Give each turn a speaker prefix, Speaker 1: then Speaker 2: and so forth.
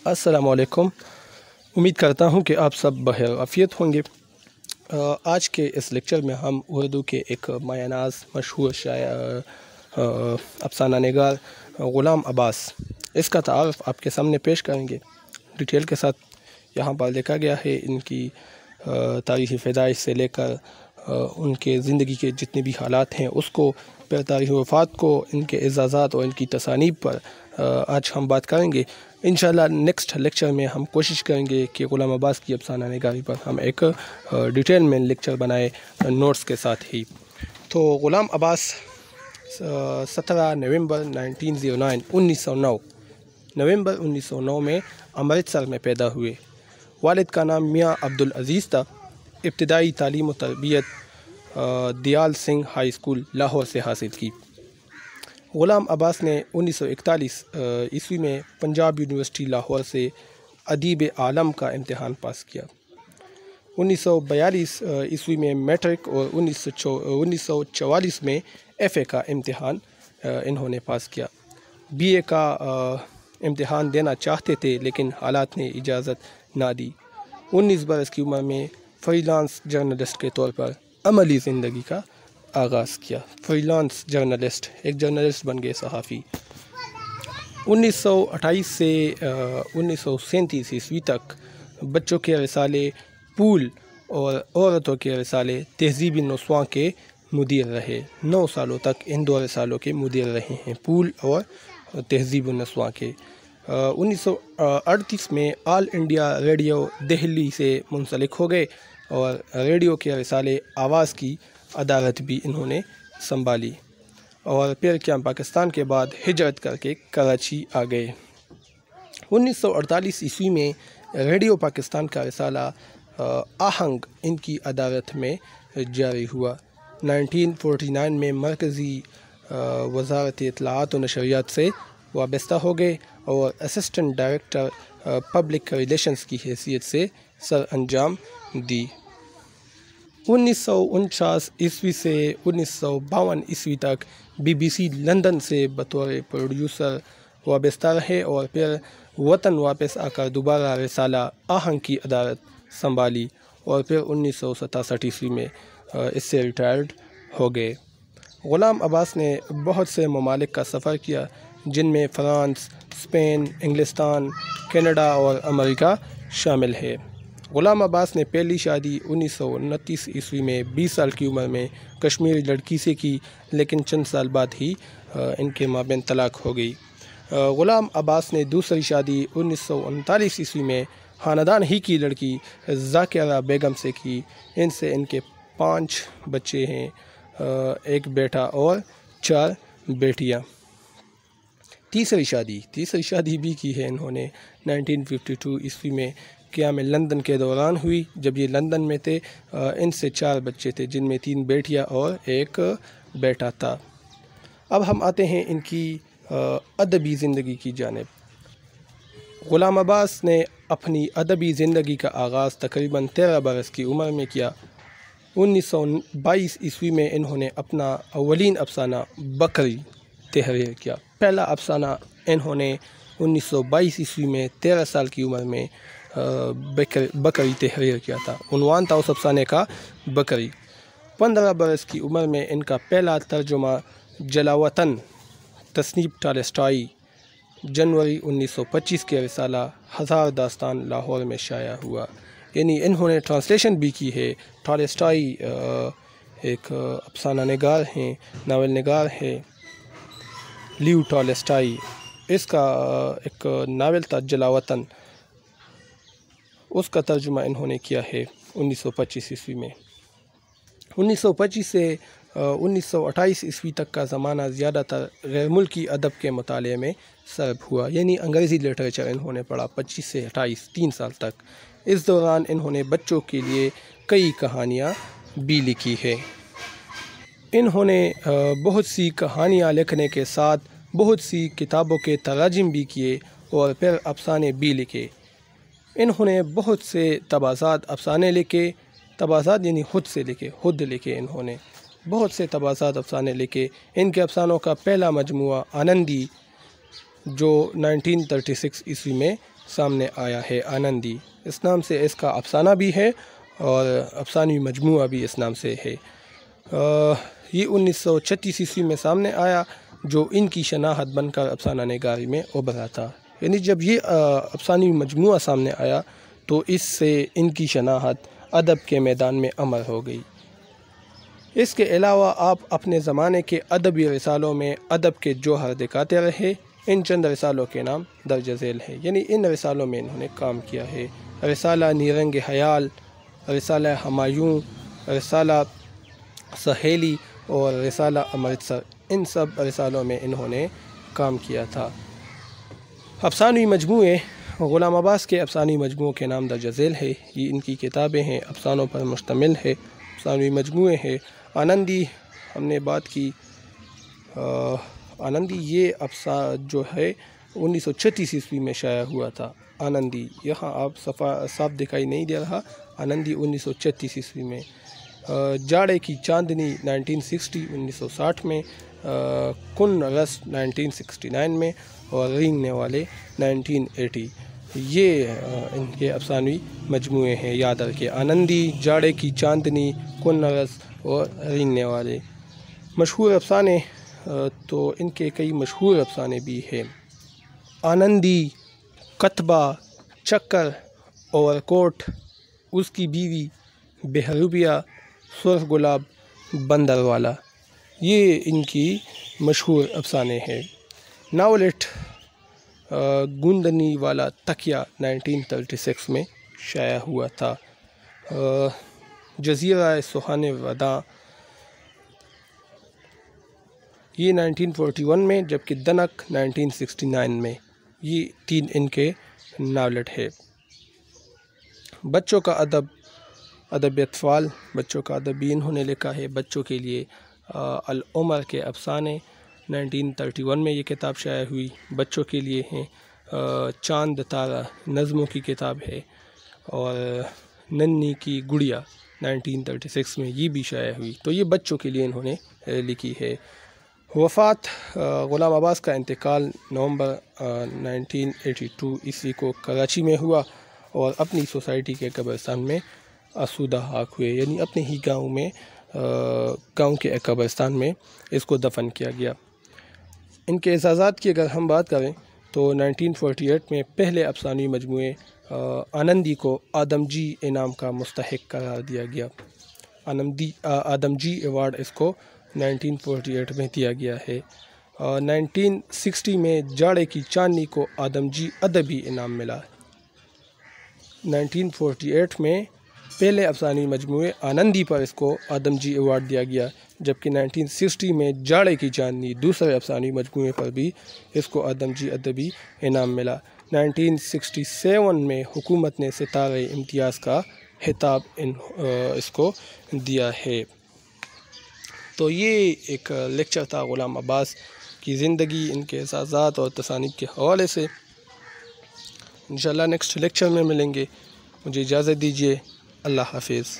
Speaker 1: अस्सलाम वालेकुम। उम्मीद करता हूँ कि आप सब बखैर आफियत होंगे। आज के इस लेक्चर में हम उर्दू के एक मायानाज़ मशहूर शायर अफसाना निगार ग़ुलाम अब्बास इसका तारुफ़ आपके सामने पेश करेंगे डिटेल के साथ। यहाँ पर लिखा गया है इनकी तारीख़ पैदाइश से लेकर उनके ज़िंदगी के जितने भी हालात हैं उसको, फिर तारीख़ वफ़ात को, इनके एजाज़ात और इनकी तसानीब पर आज हम बात करेंगे। इंशाअल्लाह नेक्स्ट लेक्चर में हम कोशिश करेंगे कि ग़ुलाम अब्बास की अफसाना निगारी पर हम एक डिटेल में लेक्चर बनाए नोट्स के साथ ही। तो ग़ुलाम अब्बास 17 नवंबर 1909 नवंबर 1909 में अमृतसर में पैदा हुए। वालिद का नाम मियाँ अब्दुल अज़ीज़ था। इब्तिदाई तालीम व तरबियत दयाल सिंह हाई स्कूल लाहौर से हासिल की। ग़ुलाम अब्बास ने 1941 ईस्वी में पंजाब यूनिवर्सिटी लाहौर से अदीब आलम का इम्तिहान पास किया। 1942 ईस्वी में मैट्रिक और 1944 में FA का इम्तिहान इन्होंने पास किया। BA का इम्तिहान देना चाहते थे लेकिन हालात ने इजाज़त ना दी। 19 बरस की उम्र में फ्रीलांस जर्नलिस्ट के तौर पर अमली ज़िंदगी का आगाज़ किया। फ्रीलांस जर्नलिस्ट, एक जर्नलिस्ट बन गए, सहाफ़ी। 1928 से 1937 ईस्वी तक बच्चों के रिसाले पूल और औरतों के रिसाले तहज़ीब नस्वां के मुदीर रहे। 9 सालों तक इन 2 रिसालों के मुदीर रहे हैं, पूल और तहज़ीब नस्वां के। 1938 में ऑल इंडिया रेडियो दिल्ली से मुंसलिक हो गए और रेडियो के रिसाले आवाज़ की अदालत भी इन्होंने संभाली और फिर क्या पाकिस्तान के बाद हिजरत करके कराची आ गए। 1948 ईस्वी में रेडियो पाकिस्तान का रिसाला आहंग इनकी अदालत में जारी हुआ। 1949 में मरकज़ी वज़ारत इत्तलाआत व नशरियात से वाबस्ता हो गए और असिस्टेंट डायरेक्टर पब्लिक रिलेशंस की हैसियत से सर अंजाम दी। 1949 ईस्वी से 1952 ईस्वी तक BBC लंदन से बतौर प्रोड्यूसर वाबस्ता रहे और फिर वतन वापस आकर दोबारा रिसाला आहंग की अदालत संभाली और फिर 1967 ईस्वी में इससे रिटायर्ड हो गए। ग़ुलाम अब्बास ने बहुत से ममालिक का सफ़र किया जिनमें फ़्रांस, स्पेन, इंग्लिस्तान, कनाडा और अमेरिका शामिल है। ग़ुलाम अब्बास ने पहली शादी 1929 ईस्वी में 20 साल की उम्र में कश्मीरी लड़की से की, लेकिन चंद साल बाद ही इनके माबैन तलाक हो गई। ग़ुलाम अब्बास ने दूसरी शादी 1939 ईस्वी में ख़ानदान ही की लड़की ज़ाकिरा बेगम से की। इनसे इनके 5 बच्चे हैं, 1 बेटा और 4 बेटियां। तीसरी शादी भी की है इन्होंने 1952 ईस्वी में क़याम लंदन के दौरान हुई। जब ये लंदन में थे इनसे 4 बच्चे थे जिनमें 3 बेटियां और 1 बेटा था। अब हम आते हैं इनकी अदबी ज़िंदगी की जानिब। ग़ुलाम अब्बास ने अपनी अदबी ज़िंदगी का आगाज़ तकरीबन 13 बरस की उम्र में किया। 1922 ईस्वी में इन्होंने अपना अव्वलीन अफसाना बकरी तहरीर किया। पहला अफसाना इन्होंने 1922 ईस्वी में 13 साल की उम्र में बकरी तहरीर किया था। उन्वान था उस अफसाने का बकरी। 15 बरस की उम्र में इनका पहला तर्जुमा जलावतन तसनीब टॉलस्टॉय जनवरी 1925 के रिसाला हज़ार दास्तान लाहौर में शाया हुआ। यानी इन्होंने ट्रांसलेशन भी की है। टॉलस्टॉय एक अफसाना निगार हैं, नावल निगार है, लीव टॉलस्टॉय। इसका एक नावल था जलावतन, उसका तर्जुमा इन्होंने किया है 1925 ईस्वी में। 1925 से 1928 ईस्वी तक का ज़माना ज़्यादातर गैर मुल्की अदब के मुताले में सर्फ हुआ, यानी अंग्रेज़ी लिटरेचर इन्होंने पढ़ा 25 से 28 3 साल तक। इस दौरान इन्होंने बच्चों के लिए कई कहानियाँ भी लिखी है। इन्होंने बहुत सी कहानियाँ लिखने के साथ बहुत सी किताबों के तराजिम भी किए और फिर अफसाने भी लिखे। इन्होंने बहुत से तबासात अफसाने लिखे। तबासात यानी खुद लिखे इन्होंने बहुत से तबासात अफसाने लिखे। इनके अफसानों का पहला मजमुआ आनंदी जो 1936 ईस्वी में سامنے آیا ہے آنندی، اس نام سے اس کا افسانہ بھی ہے اور افسانوی مجموعہ بھی اس نام سے ہے۔ یہ 1936 عیسوی میں سامنے آیا، جو ان کی شناخت بن کر افسانہ نگاری میں ابھرا تھا۔ یعنی جب یہ افسانوی مجموعہ سامنے آیا تو اس سے ان کی شناخت ادب کے میدان میں امر ہو گئی۔ اس کے علاوہ آپ اپنے زمانے کے ادبی رسالوں میں ادب کے جوہر دکھاتے رہے۔ ان چند رسالوں کے نام درج ذیل ہے، یعنی ان رسالوں میں انہوں نے کام کیا ہے۔ رسالہ نیرنگ حیال، رسالہ ہمایوں، رسالہ سہیلی اور رسالہ امرتسر، ان سب رسالوں میں انہوں نے کام کیا تھا۔ افسانوی مجموعے، غلام عباس کے افسانوی مجموعوں کے نام درج ذیل ہے۔ یہ ان کی کتابیں ہیں، افسانوں پر مشتمل ہے، افسانوی مجموعے ہیں۔ آنندی ہم نے بات کی، آنندی یہ جو ہے 1936 عیسوی میں شائع ہوا تھا۔ آنندی یہاں آپ صاف دکھائی نہیں دے رہا، آنندی 1936 عیسوی میں۔ جاڑے کی چاندنی 1960 میں، کن رس 1969 میں اور رینگنے والے 1980۔ یہ ان کے افسانوی مجموعے ہیں، یاد رکھیں، آنندی، جاڑے کی چاندنی، کن رس اور رینگنے والے۔ مشہور افسانے، تو ان کے کئی مشہور افسانے بھی ہیں۔ آنندی، کتبہ، چکر، اوور کوٹ، اس کی بیوی، بہروپیہ، سرخ گلاب، بندر والا، یہ ان کی مشہور افسانے ہیں۔ ناولٹ، گوندنی والا تکیہ 1936 میں شائع ہوا تھا۔ جزیرہ سہانے وداع، یہ 1941 میں، جبکہ دنک 1969 میں۔ یہ تین ان کے ناولٹ ہے۔ بچوں کا ادب، ادب اطفال، بچوں کا ادب بھی انہوں نے لکھا ہے۔ بچوں کے لیے العمر کے افسانے 1931 میں یہ کتاب شائع ہوئی، بچوں کے لیے ہیں۔ چاند تارہ نظموں کی کتاب ہے، اور ننھی کی گڑیا 1936 میں یہ بھی شائع ہوئی، تو یہ بچوں کے لیے انہوں نے لکھی ہے۔ وفات، غلام عباس کا انتقال نومبر 1982 عیسوی کو کراچی میں ہوا، اور اپنی سوسائٹی کے قبرستان میں آسودہ خاک ہوئے، یعنی اپنے ہی گاؤں کے ایک قبرستان میں اس کو دفن کیا گیا۔ ان کے اعزازات کی اگر ہم بات کریں تو 1948 میں پہلے افسانوی مجموعے آنندی کو آدم جی انعام کا مستحق قرار دیا گیا۔ آدم جی ایوارڈ اس کو 1948 میں دیا گیا ہے۔ 1960 میں جاڑے کی چاندنی کو آدم جی ادبی انعام ملا۔ 1948 میں پہلے افسانوی مجموعے آنندی پر اس کو آدم جی ایوارڈ دیا گیا، جبکہ 1960 میں جاڑے کی چاندنی دوسرے افسانوی مجموعے پر بھی اس کو آدم جی ادبی انعام ملا۔ 1967 میں حکومت نے ستارہ امتیاز کا خطاب اس کو دیا ہے۔ تو یہ ایک لیکچر تھا غلام عباس کی زندگی، ان کے اعزازات اور تصانیف کے حوالے سے۔ انشاءاللہ نیکسٹ لیکچر میں ملیں گے، مجھے اجازت دیجیے، اللہ حافظ۔